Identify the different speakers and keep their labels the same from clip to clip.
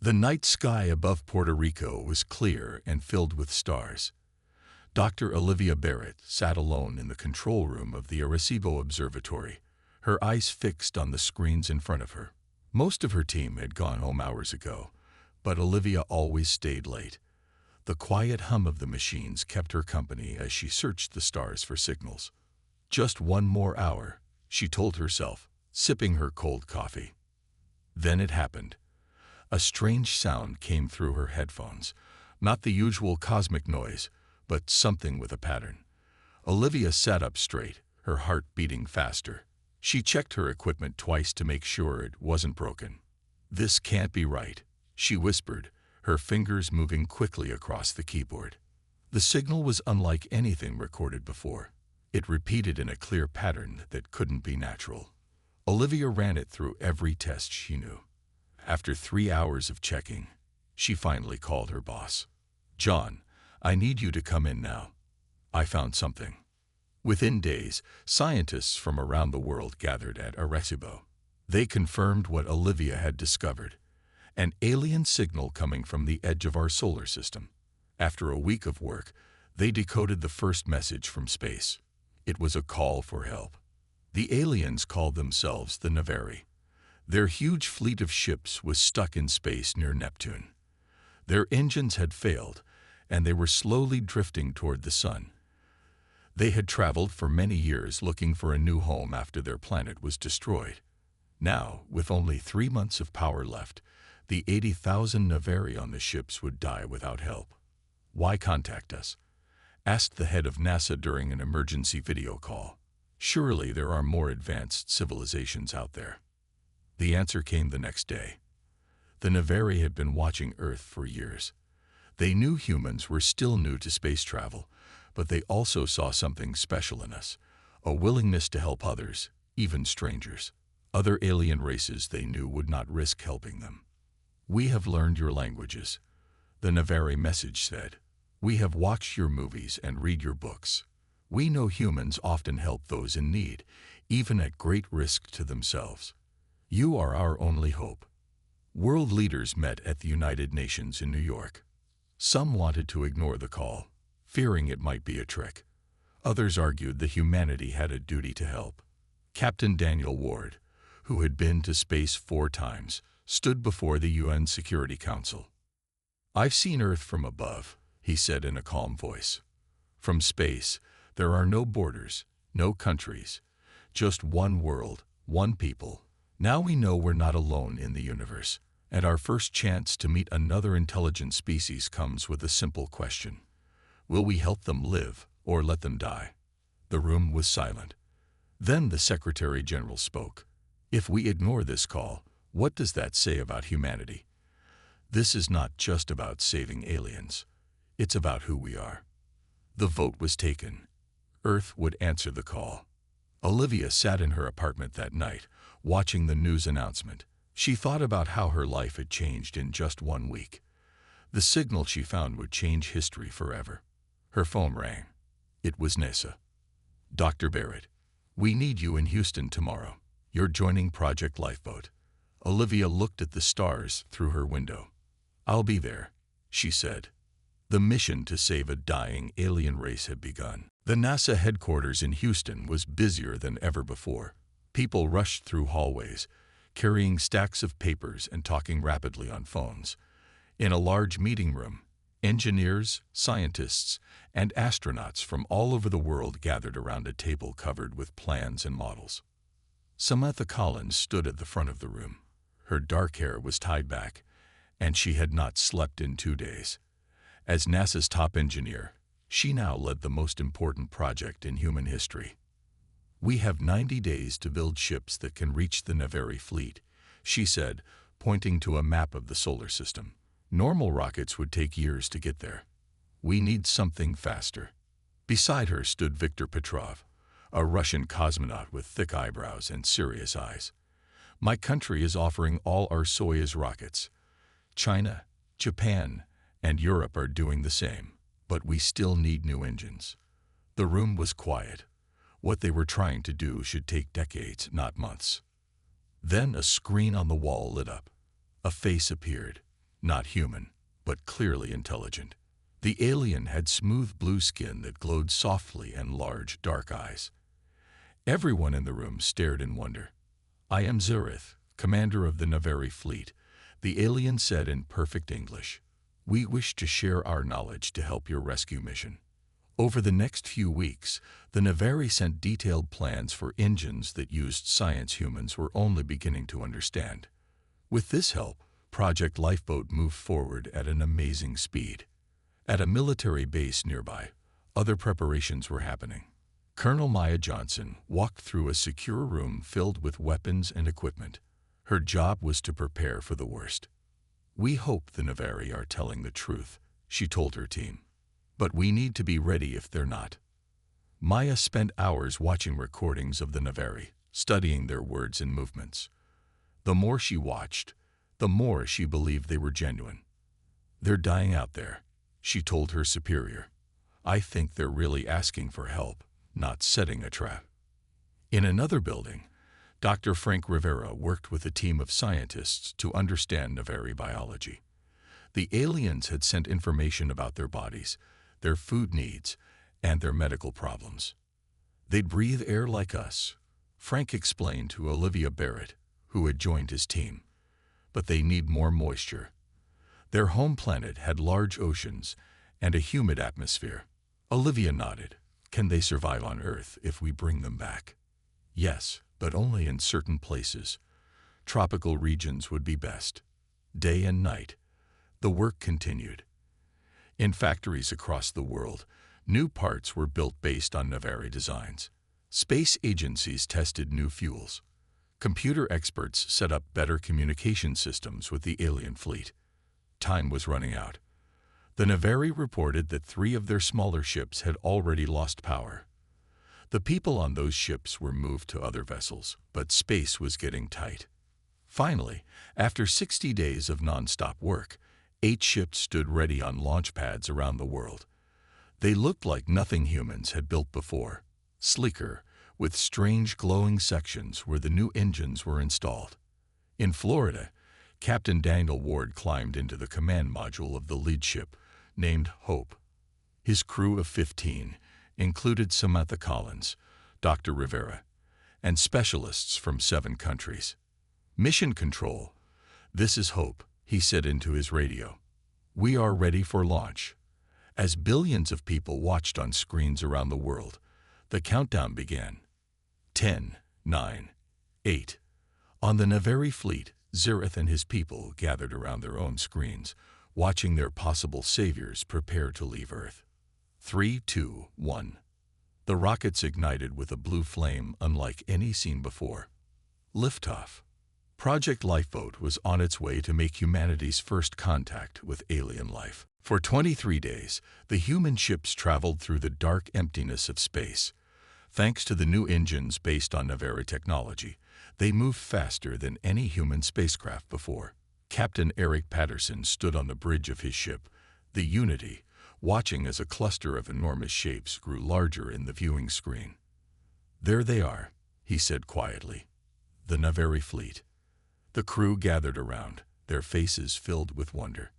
Speaker 1: The night sky above Puerto Rico was clear and filled with stars. Dr. Olivia Barrett sat alone in the control room of the Arecibo Observatory, her eyes fixed on the screens in front of her. Most of her team had gone home hours ago, but Olivia always stayed late. The quiet hum of the machines kept her company as she searched the stars for signals. Just one more hour, she told herself, sipping her cold coffee. Then it happened. A strange sound came through her headphones, not the usual cosmic noise, but something with a pattern. Olivia sat up straight, her heart beating faster. She checked her equipment twice to make sure it wasn't broken. "This can't be right," she whispered, her fingers moving quickly across the keyboard. The signal was unlike anything recorded before. It repeated in a clear pattern that couldn't be natural. Olivia ran it through every test she knew. After 3 hours of checking, she finally called her boss. "John, I need you to come in now. I found something." Within days, scientists from around the world gathered at Arecibo. They confirmed what Olivia had discovered: an alien signal coming from the edge of our solar system. After a week of work, they decoded the first message from space. It was a call for help. The aliens called themselves the Navari. Their huge fleet of ships was stuck in space near Neptune. Their engines had failed, and they were slowly drifting toward the sun. They had traveled for many years looking for a new home after their planet was destroyed. Now, with only 3 months of power left, the 80,000 Navari on the ships would die without help. "Why contact us?" asked the head of NASA during an emergency video call. "Surely there are more advanced civilizations out there." The answer came the next day. The Navari had been watching Earth for years. They knew humans were still new to space travel, but they also saw something special in us, a willingness to help others, even strangers. Other alien races they knew would not risk helping them. "We have learned your languages," the Navari message said. "We have watched your movies and read your books. We know humans often help those in need, even at great risk to themselves. You are our only hope." World leaders met at the United Nations in New York. Some wanted to ignore the call, fearing it might be a trick. Others argued that humanity had a duty to help. Captain Daniel Ward, who had been to space 4 times, stood before the UN Security Council. "I've seen Earth from above," he said in a calm voice. "From space, there are no borders, no countries, just one world, one people. Now we know we're not alone in the universe, and our first chance to meet another intelligent species comes with a simple question. Will we help them live or let them die?" The room was silent. Then the Secretary General spoke. "If we ignore this call, what does that say about humanity? This is not just about saving aliens. It's about who we are." The vote was taken. Earth would answer the call. Olivia sat in her apartment that night, watching the news announcement. She thought about how her life had changed in just 1 week. The signal she found would change history forever. Her phone rang. It was NASA. "Dr. Barrett, we need you in Houston tomorrow. You're joining Project Lifeboat." Olivia looked at the stars through her window. "I'll be there," she said. The mission to save a dying alien race had begun. The NASA headquarters in Houston was busier than ever before. People rushed through hallways, carrying stacks of papers and talking rapidly on phones. In a large meeting room, engineers, scientists, and astronauts from all over the world gathered around a table covered with plans and models. Samantha Collins stood at the front of the room. Her dark hair was tied back, and she had not slept in 2 days. As NASA's top engineer, she now led the most important project in human history. "We have 90 days to build ships that can reach the Navari fleet," she said, pointing to a map of the solar system. "Normal rockets would take years to get there. We need something faster." Beside her stood Viktor Petrov, a Russian cosmonaut with thick eyebrows and serious eyes. "My country is offering all our Soyuz rockets. China, Japan, and Europe are doing the same, but we still need new engines." The room was quiet. What they were trying to do should take decades, not months. Then a screen on the wall lit up. A face appeared. not human, but clearly intelligent. The alien had smooth blue skin that glowed softly and large, dark eyes. Everyone in the room stared in wonder. "I am Zurith, commander of the Navari fleet," the alien said in perfect English. "We wish to share our knowledge to help your rescue mission." Over the next few weeks, the Navari sent detailed plans for engines that used science humans were only beginning to understand. With this help, Project Lifeboat moved forward at an amazing speed. At a military base nearby, other preparations were happening. Colonel Maya Johnson walked through a secure room filled with weapons and equipment. Her job was to prepare for the worst. "We hope the Navari are telling the truth," she told her team. "But we need to be ready if they're not." Maya spent hours watching recordings of the Navari, studying their words and movements. The more she watched, the more she believed they were genuine. "They're dying out there," she told her superior. "I think they're really asking for help, not setting a trap." In another building, Dr. Frank Rivera worked with a team of scientists to understand Navari biology. The aliens had sent information about their bodies, their food needs, and their medical problems. "They'd breathe air like us," Frank explained to Olivia Barrett, who had joined his team. "But they need more moisture. Their home planet had large oceans and a humid atmosphere." Olivia nodded. "Can they survive on Earth if we bring them back?" "Yes, but only in certain places. Tropical regions would be best." Day and night, the work continued. In factories across the world, new parts were built based on Navari designs. Space agencies tested new fuels. Computer experts set up better communication systems with the alien fleet. Time was running out. The Navari reported that 3 of their smaller ships had already lost power. The people on those ships were moved to other vessels, but space was getting tight. Finally, after 60 days of non-stop work, 8 ships stood ready on launch pads around the world. They looked like nothing humans had built before, sleeker, with strange glowing sections where the new engines were installed. In Florida, Captain Daniel Ward climbed into the command module of the lead ship, named Hope. His crew of 15 included Samantha Collins, Dr. Rivera, and specialists from 7 countries. "Mission Control, this is Hope," he said into his radio. "We are ready for launch." As billions of people watched on screens around the world, the countdown began. 10, 9, 8. On the Navari fleet, Zurith and his people gathered around their own screens, watching their possible saviors prepare to leave Earth. 3, 2, 1. The rockets ignited with a blue flame unlike any seen before. Liftoff. Project Lifeboat was on its way to make humanity's first contact with alien life. For 23 days, the human ships traveled through the dark emptiness of space. Thanks to the new engines based on Navari technology, they moved faster than any human spacecraft before. Captain Eric Patterson stood on the bridge of his ship, the Unity, watching as a cluster of enormous shapes grew larger in the viewing screen. "There they are," he said quietly. "The Navari fleet." The crew gathered around, their faces filled with wonder.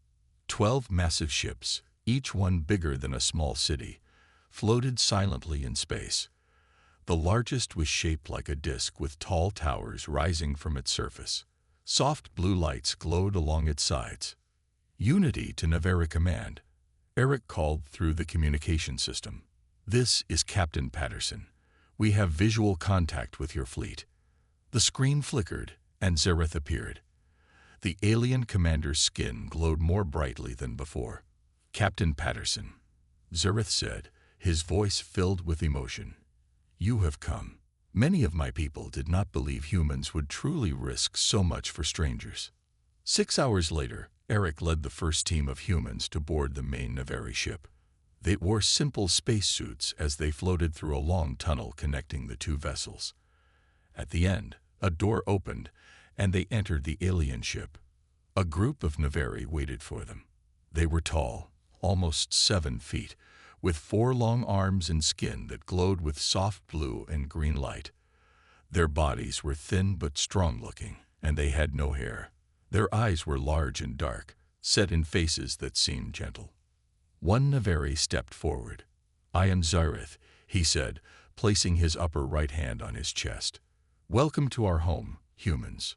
Speaker 1: 12 massive ships, each one bigger than a small city, floated silently in space. The largest was shaped like a disk with tall towers rising from its surface. Soft blue lights glowed along its sides. "Unity to Navari Command," Eric called through the communication system. "This is Captain Patterson. We have visual contact with your fleet." The screen flickered, and Zurith appeared. The alien commander's skin glowed more brightly than before. "Captain Patterson," Zurith said, his voice filled with emotion. "You have come. Many of my people did not believe humans would truly risk so much for strangers." 6 hours later, Eric led the first team of humans to board the main Navari ship. They wore simple spacesuits as they floated through a long tunnel connecting the 2 vessels. At the end, a door opened, and they entered the alien ship. A group of Navari waited for them. They were tall, almost 7 feet, with 4 long arms and skin that glowed with soft blue and green light. Their bodies were thin but strong-looking, and they had no hair. Their eyes were large and dark, set in faces that seemed gentle. One Navari stepped forward. "I am Zyrith," he said, placing his upper right hand on his chest. "Welcome to our home, humans."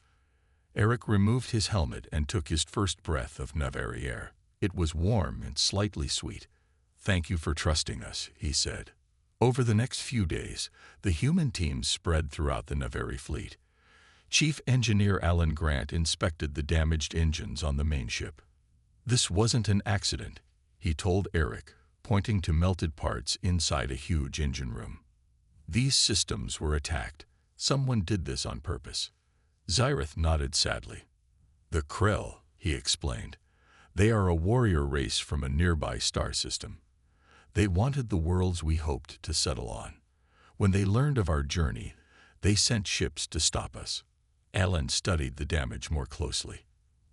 Speaker 1: Eric removed his helmet and took his first breath of Navari air. It was warm and slightly sweet. "Thank you for trusting us," he said. Over the next few days, the human teams spread throughout the Navari fleet. Chief Engineer Alan Grant inspected the damaged engines on the main ship. "This wasn't an accident," he told Eric, pointing to melted parts inside a huge engine room. "These systems were attacked. Someone did this on purpose." Zyrith nodded sadly. "The Krell," he explained. "They are a warrior race from a nearby star system. They wanted the worlds we hoped to settle on. When they learned of our journey, they sent ships to stop us." Alan studied the damage more closely.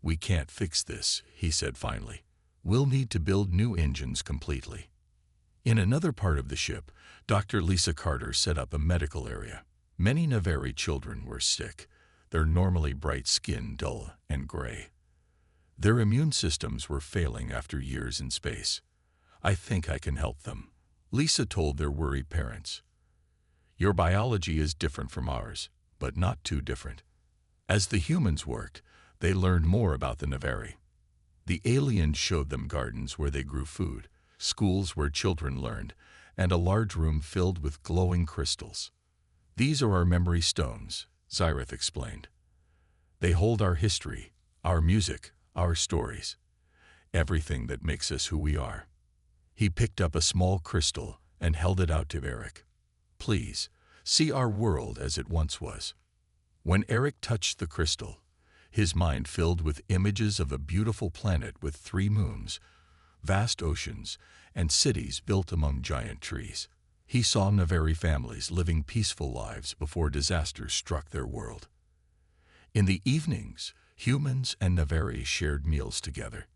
Speaker 1: "We can't fix this," he said finally. "We'll need to build new engines completely." In another part of the ship, Dr. Lisa Carter set up a medical area. Many Navari children were sick, their normally bright skin dull and gray. Their immune systems were failing after years in space. "I think I can help them," Lisa told their worried parents. "Your biology is different from ours, but not too different." As the humans worked, they learned more about the Navari. The aliens showed them gardens where they grew food, schools where children learned, and a large room filled with glowing crystals. "These are our memory stones," Zyrith explained. "They hold our history, our music, our stories, everything that makes us who we are." He picked up a small crystal and held it out to Eric. "Please, see our world as it once was." When Eric touched the crystal, his mind filled with images of a beautiful planet with 3 moons, vast oceans, and cities built among giant trees. He saw Navari families living peaceful lives before disasters struck their world. In the evenings, humans and Navari shared meals together.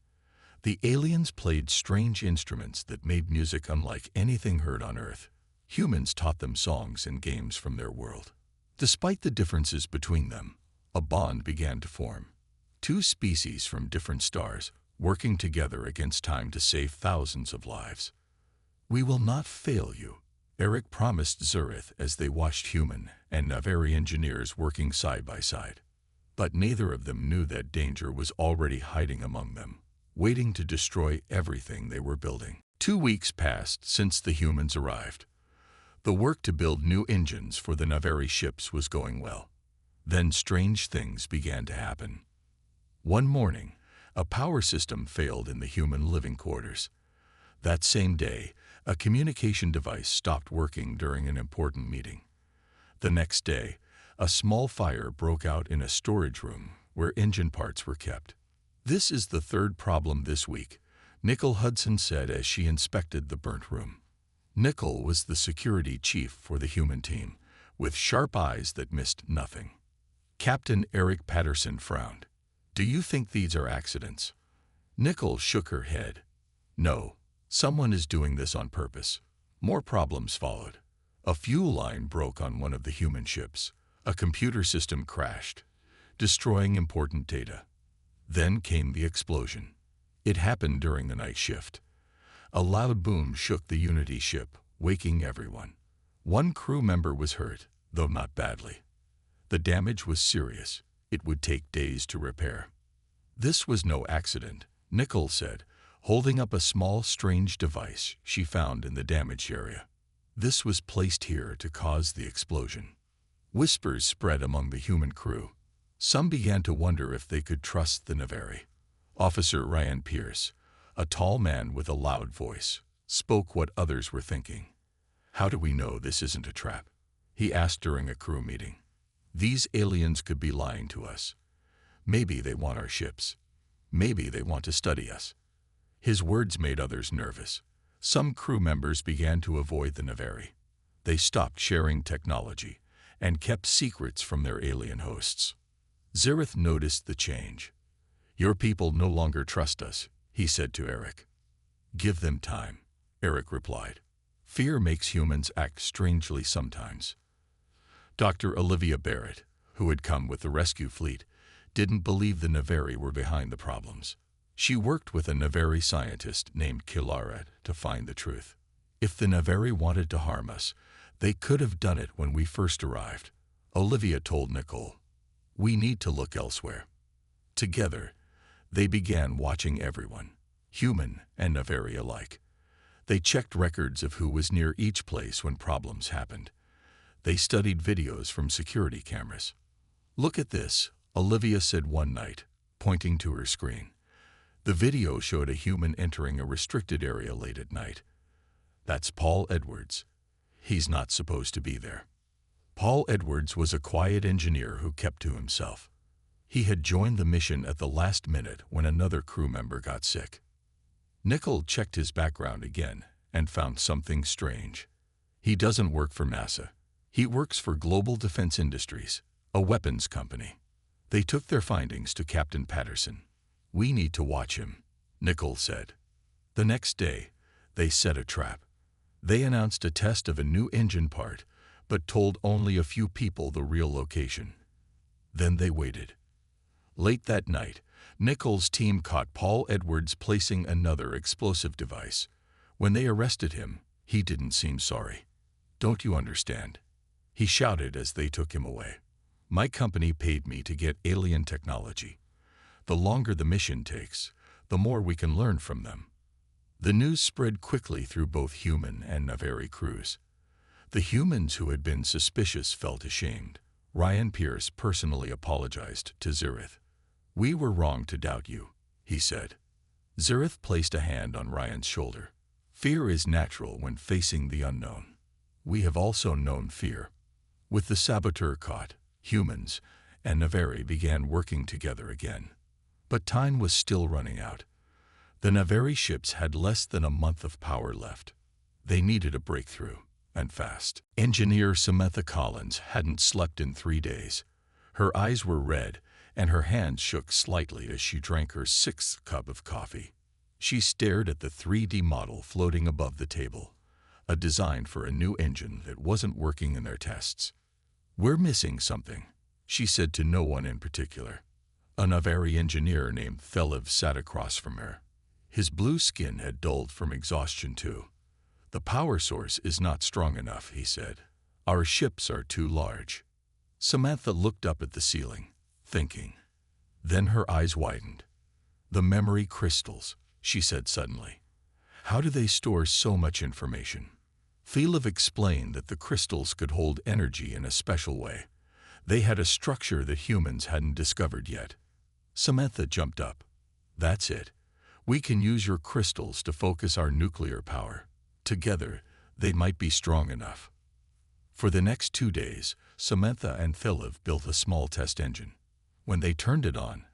Speaker 1: The aliens played strange instruments that made music unlike anything heard on Earth. Humans taught them songs and games from their world. Despite the differences between them, a bond began to form. 2 species from different stars, working together against time to save thousands of lives. "We will not fail you," Eric promised Zyrith as they watched human and Navari engineers working side by side. But neither of them knew that danger was already hiding among them, waiting to destroy everything they were building. 2 weeks passed since the humans arrived. The work to build new engines for the Navari ships was going well. Then strange things began to happen. One morning, a power system failed in the human living quarters. That same day, a communication device stopped working during an important meeting. The next day, a small fire broke out in a storage room where engine parts were kept. "This is the 3rd problem this week," Nicole Hudson said as she inspected the burnt room. Nicole was the security chief for the human team, with sharp eyes that missed nothing. Captain Eric Patterson frowned. "Do you think these are accidents?" Nicole shook her head. "No, someone is doing this on purpose." More problems followed. A fuel line broke on one of the human ships. A computer system crashed, destroying important data. Then came the explosion. It happened during the night shift. A loud boom shook the Unity ship, waking everyone. One crew member was hurt, though not badly. The damage was serious. It would take days to repair. "This was no accident," Nicole said, holding up a small, strange device she found in the damaged area. "This was placed here to cause the explosion." Whispers spread among the human crew. Some began to wonder if they could trust the Navari. Officer Ryan Pierce, a tall man with a loud voice, spoke what others were thinking. "How do we know this isn't a trap?" he asked during a crew meeting. "These aliens could be lying to us. Maybe they want our ships. Maybe they want to study us." His words made others nervous. Some crew members began to avoid the Navari. They stopped sharing technology and kept secrets from their alien hosts. Zyrith noticed the change. "Your people no longer trust us," he said to Eric. "Give them time," Eric replied. "Fear makes humans act strangely sometimes." Dr. Olivia Barrett, who had come with the rescue fleet, didn't believe the Navari were behind the problems. She worked with a Naveri scientist named Kilaret to find the truth. If the Naveri wanted to harm us, they could have done it when we first arrived. Olivia told Nicole, "We need to look elsewhere." Together, they began watching everyone, human and Naveri alike. They checked records of who was near each place when problems happened. They studied videos from security cameras. "Look at this," Olivia said one night, pointing to her screen. The video showed a human entering a restricted area late at night. "That's Paul Edwards. He's not supposed to be there." Paul Edwards was a quiet engineer who kept to himself. He had joined the mission at the last minute when another crew member got sick. Nicole checked his background again and found something strange. He doesn't work for NASA. He works for Global Defense Industries, a weapons company. They took their findings to Captain Patterson. "We need to watch him," Nicole said. The next day, they set a trap. They announced a test of a new engine part, but told only a few people the real location. Then they waited. Late that night, Nicole's team caught Paul Edwards placing another explosive device. When they arrested him, he didn't seem sorry. "Don't you understand?" he shouted as they took him away. "My company paid me to get alien technology. The longer the mission takes, the more we can learn from them." The news spread quickly through both human and Naveri crews. The humans who had been suspicious felt ashamed. Ryan Pierce personally apologized to Zirith. "We were wrong to doubt you," he said. Zirith placed a hand on Ryan's shoulder. "Fear is natural when facing the unknown. We have also known fear." With the saboteur caught, humans and Naveri began working together again. But time was still running out. The Naveri ships had less than a month of power left. They needed a breakthrough, and fast. Engineer Samantha Collins hadn't slept in 3 days. Her eyes were red, and her hands shook slightly as she drank her 6th cup of coffee. She stared at the 3D model floating above the table, a design for a new engine that wasn't working in their tests. "We're missing something," she said to no one in particular. A Naveri engineer named Thelev sat across from her. His blue skin had dulled from exhaustion too. "The power source is not strong enough," he said. "Our ships are too large." Samantha looked up at the ceiling, thinking. Then her eyes widened. "The memory crystals," she said suddenly. "How do they store so much information?" Thelev explained that the crystals could hold energy in a special way. They had a structure that humans hadn't discovered yet. Samantha jumped up. "That's it. We can use your crystals to focus our nuclear power. Together, they might be strong enough." For the next 2 days, Samantha and Thelev built a small test engine. When they turned it on,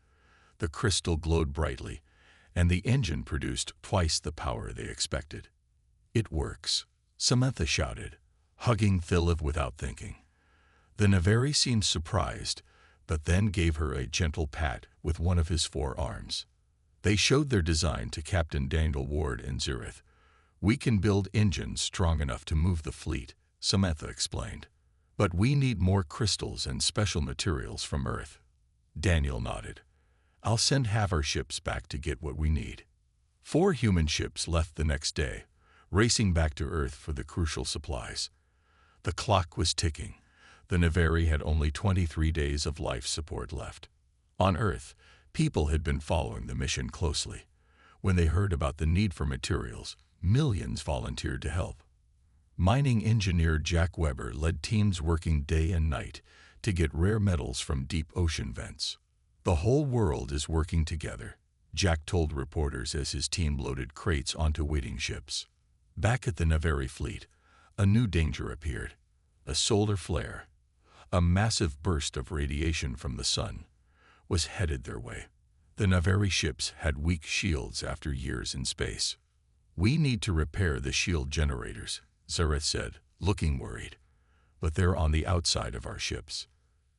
Speaker 1: the crystal glowed brightly, and the engine produced twice the power they expected. "It works," Samantha shouted, hugging Thelev without thinking. The Naveri seemed surprised, but then gave her a gentle pat with one of his 4 arms. They showed their design to Captain Daniel Ward and Zirith. "We can build engines strong enough to move the fleet," Samantha explained. "But we need more crystals and special materials from Earth." Daniel nodded. "I'll send half our ships back to get what we need." 4 human ships left the next day, racing back to Earth for the crucial supplies. The clock was ticking. The Naveri had only 23 days of life support left. On Earth, people had been following the mission closely. When they heard about the need for materials, millions volunteered to help. Mining engineer Jack Weber led teams working day and night to get rare metals from deep ocean vents. "The whole world is working together," Jack told reporters as his team loaded crates onto waiting ships. Back at the Naveri fleet, a new danger appeared. A solar flare, a massive burst of radiation from the sun, was headed their way. The Naveri ships had weak shields after years in space. "We need to repair the shield generators," Zirith said, looking worried. "But they're on the outside of our ships."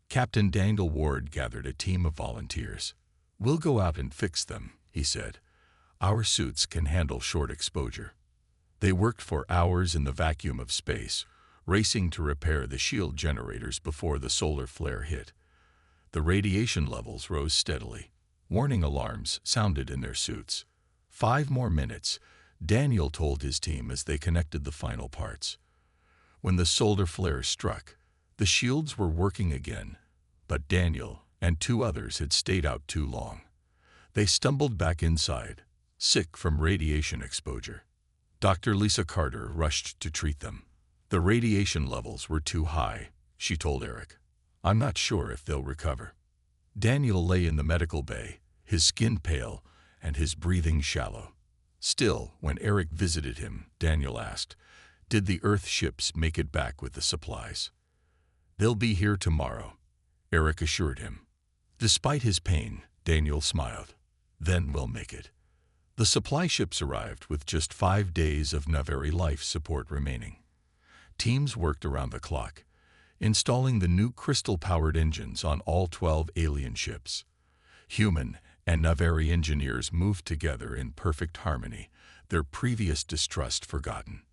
Speaker 1: Captain Daniel Ward gathered a team of volunteers. "We'll go out and fix them," he said. "Our suits can handle short exposure." They worked for hours in the vacuum of space, racing to repair the shield generators before the solar flare hit. The radiation levels rose steadily. Warning alarms sounded in their suits. 5 more minutes, Daniel told his team as they connected the final parts. When the solar flare struck, the shields were working again, but Daniel and 2 others had stayed out too long. They stumbled back inside, sick from radiation exposure. Dr. Lisa Carter rushed to treat them. The radiation levels were too high, she told Eric. I'm not sure if they'll recover. Daniel lay in the medical bay, his skin pale and his breathing shallow. Still, when Eric visited him, Daniel asked, "Did the Earth ships make it back with the supplies?" "They'll be here tomorrow," Eric assured him. Despite his pain, Daniel smiled. "Then we'll make it." The supply ships arrived with just 5 days of Naveri life support remaining. Teams worked around the clock, installing the new crystal-powered engines on all 12 alien ships. Human and Naveri engineers moved together in perfect harmony, their previous distrust forgotten.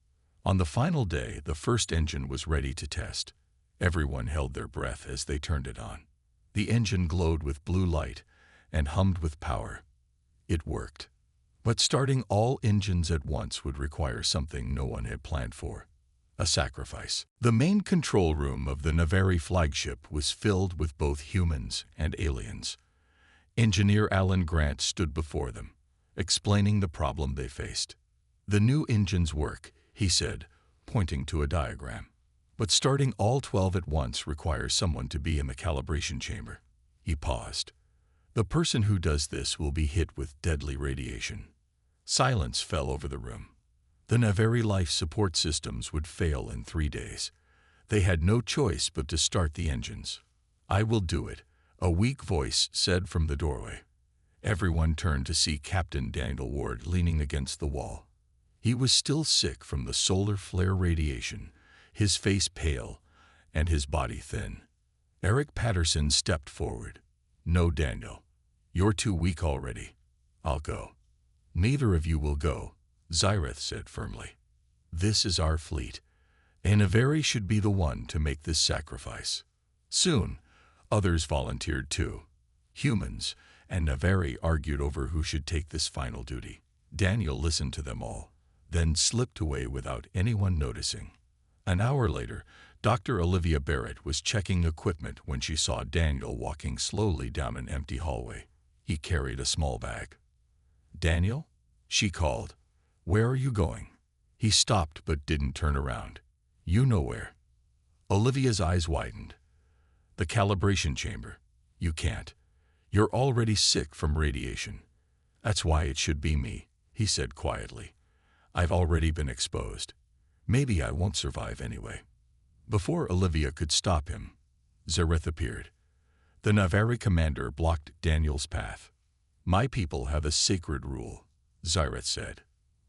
Speaker 1: On the final day, the first engine was ready to test. Everyone held their breath as they turned it on. The engine glowed with blue light and hummed with power. It worked. But starting all engines at once would require something no one had planned for: a sacrifice. The main control room of the Naveri flagship was filled with both humans and aliens. Engineer Alan Grant stood before them, explaining the problem they faced. "The new engines work," he said, pointing to a diagram. "But starting all 12 at once requires someone to be in the calibration chamber." He paused. "The person who does this will be hit with deadly radiation." Silence fell over the room. The Naveri life support systems would fail in 3 days. They had no choice but to start the engines. "I will do it," a weak voice said from the doorway. Everyone turned to see Captain Daniel Ward leaning against the wall. He was still sick from the solar flare radiation, his face pale and his body thin. Eric Patterson stepped forward. "No, Daniel. You're too weak already. I'll go." "Neither of you will go," Zyreth said firmly. "This is our fleet, and Naveri should be the one to make this sacrifice." Soon, others volunteered too. Humans and Naveri argued over who should take this final duty. Daniel listened to them all, then slipped away without anyone noticing. An hour later, Dr. Olivia Barrett was checking equipment when she saw Daniel walking slowly down an empty hallway. He carried a small bag. "Daniel?" she called. "Where are you going?" He stopped but didn't turn around. "You know where." Olivia's eyes widened. "The calibration chamber." "You can't. You're already sick from radiation." "That's why it should be me," he said quietly. "I've already been exposed. Maybe I won't survive anyway." Before Olivia could stop him, Zyreth appeared. The Naveri commander blocked Daniel's path. "My people have a sacred rule," Zyreth said.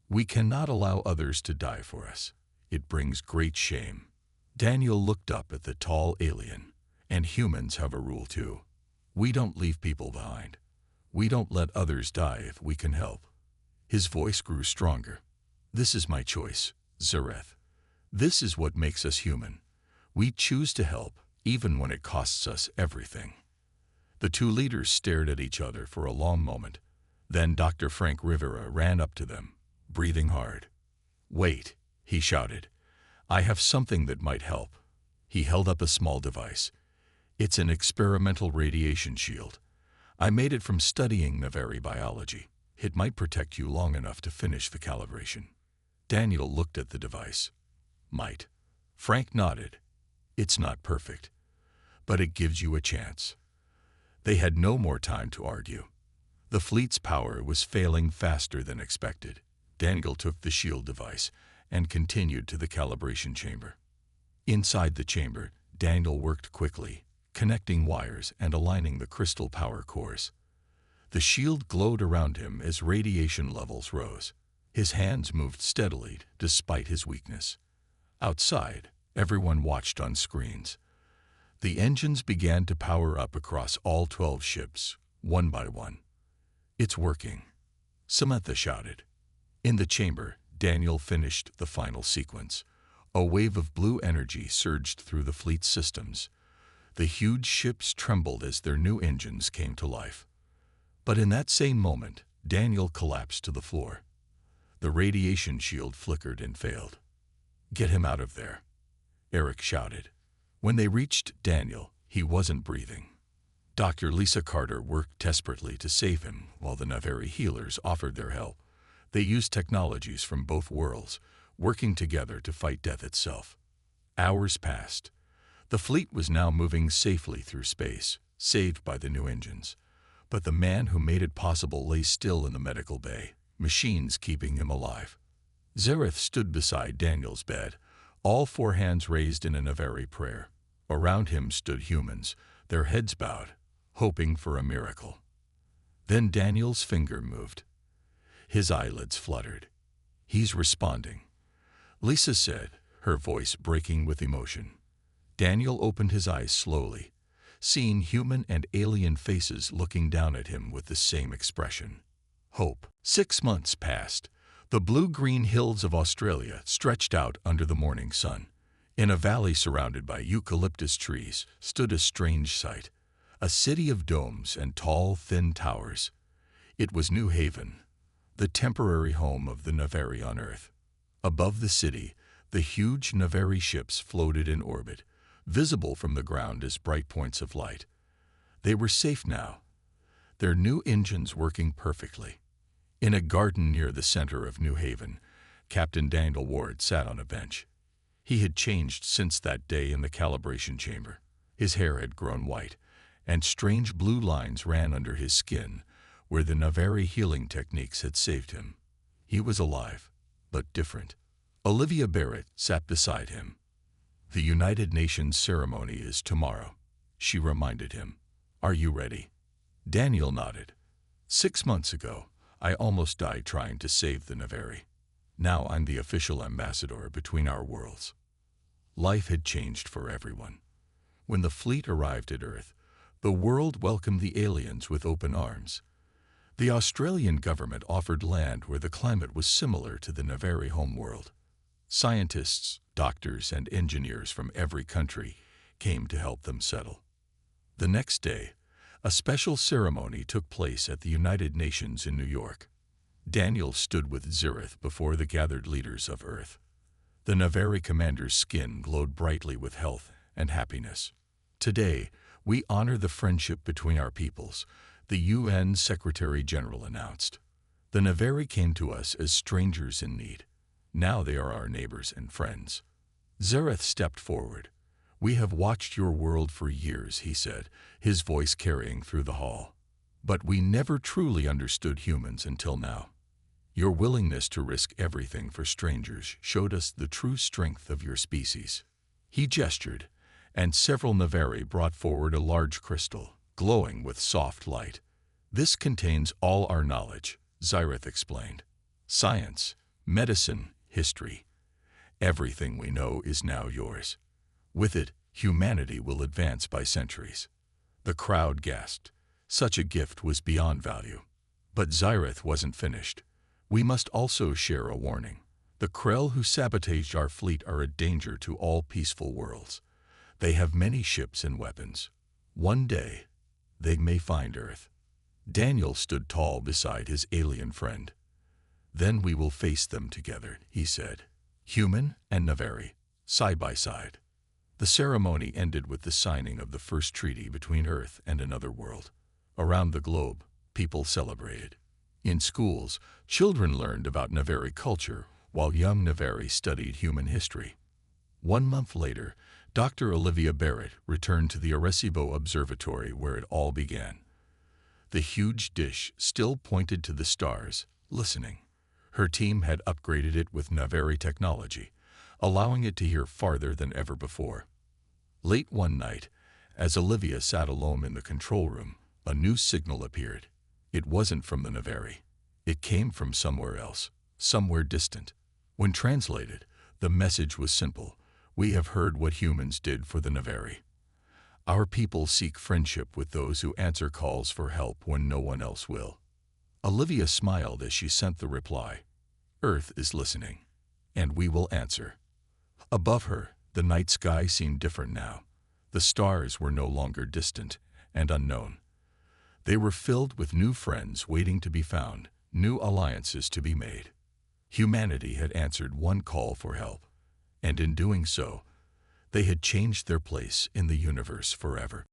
Speaker 1: "We cannot allow others to die for us. It brings great shame." Daniel looked up at the tall alien. "And humans have a rule too. We don't leave people behind. We don't let others die if we can help." His voice grew stronger. "This is my choice, Zyreth. This is what makes us human. We choose to help, even when it costs us everything." The 2 leaders stared at each other for a long moment. Then Dr. Frank Rivera ran up to them, breathing hard. "Wait," he shouted. "I have something that might help." He held up a small device. "It's an experimental radiation shield. I made it from studying Naveri biology. It might protect you long enough to finish the calibration." Daniel looked at the device. "Might." Frank nodded. "It's not perfect, but it gives you a chance." They had no more time to argue. The fleet's power was failing faster than expected. Daniel took the shield device and continued to the calibration chamber. Inside the chamber, Daniel worked quickly, connecting wires and aligning the crystal power cores. The shield glowed around him as radiation levels rose. His hands moved steadily despite his weakness. Outside, everyone watched on screens. The engines began to power up across all 12 ships, one by one. "It's working," Samantha shouted. In the chamber, Daniel finished the final sequence. A wave of blue energy surged through the fleet's systems. The huge ships trembled as their new engines came to life. But in that same moment, Daniel collapsed to the floor. The radiation shield flickered and failed. "Get him out of there," Eric shouted. When they reached Daniel, he wasn't breathing. Dr. Lisa Carter worked desperately to save him while the Navari healers offered their help. They used technologies from both worlds, working together to fight death itself. Hours passed. The fleet was now moving safely through space, saved by the new engines. But the man who made it possible lay still in the medical bay, machines keeping him alive. Zareth stood beside Daniel's bed, all four hands raised in a Navari prayer. Around him stood humans, their heads bowed, hoping for a miracle. Then Daniel's finger moved. His eyelids fluttered. "He's responding," Lisa said, her voice breaking with emotion. Daniel opened his eyes slowly, seeing human and alien faces looking down at him with the same expression. Hope. 6 months passed. The blue-green hills of Australia stretched out under the morning sun. In a valley surrounded by eucalyptus trees stood a strange sight, a city of domes and tall, thin towers. It was New Haven, the temporary home of the Navari on Earth. Above the city, the huge Navari ships floated in orbit, visible from the ground as bright points of light. They were safe now, their new engines working perfectly. In a garden near the center of New Haven, Captain Daniel Ward sat on a bench. He had changed since that day in the calibration chamber. His hair had grown white, and strange blue lines ran under his skin, where the Navari healing techniques had saved him. He was alive, but different. Olivia Barrett sat beside him. "The United Nations ceremony is tomorrow," she reminded him. "Are you ready?" Daniel nodded. 6 months ago, I almost died trying to save the Navari. Now I'm the official ambassador between our worlds. Life had changed for everyone. When the fleet arrived at Earth, the world welcomed the aliens with open arms. The Australian government offered land where the climate was similar to the Navari homeworld. Scientists, doctors, and engineers from every country came to help them settle. The next day, a special ceremony took place at the United Nations in New York. Daniel stood with Zareth before the gathered leaders of Earth. The Navari commander's skin glowed brightly with health and happiness. "Today, we honor the friendship between our peoples," the UN Secretary-General announced. "The Navari came to us as strangers in need. Now they are our neighbors and friends." Zareth stepped forward. "We have watched your world for years," he said, his voice carrying through the hall. "But we never truly understood humans until now. Your willingness to risk everything for strangers showed us the true strength of your species." He gestured, and several Navari brought forward a large crystal, glowing with soft light. "This contains all our knowledge," Zareth explained. "Science, medicine, history. Everything we know is now yours. With it, humanity will advance by centuries." The crowd gasped. Such a gift was beyond value. But Zareth wasn't finished. "We must also share a warning. The Krell who sabotaged our fleet are a danger to all peaceful worlds. They have many ships and weapons. One day, they may find Earth." Daniel stood tall beside his alien friend. "Then we will face them together," he said. "Human and Navari, side by side." The ceremony ended with the signing of the first treaty between Earth and another world. Around the globe, people celebrated. In schools, children learned about Navari culture, while young Navari studied human history. 1 month later, Dr. Olivia Barrett returned to the Arecibo Observatory where it all began. The huge dish still pointed to the stars, listening. Her team had upgraded it with Navari technology, allowing it to hear farther than ever before. Late one night, as Olivia sat alone in the control room, a new signal appeared. It wasn't from the Navari. It came from somewhere else, somewhere distant. When translated, the message was simple. "We have heard what humans did for the Navari. Our people seek friendship with those who answer calls for help when no one else will." Olivia smiled as she sent the reply. "Earth is listening, and we will answer." Above her, the night sky seemed different now. The stars were no longer distant and unknown. They were filled with new friends waiting to be found, new alliances to be made. Humanity had answered one call for help, and in doing so, they had changed their place in the universe forever.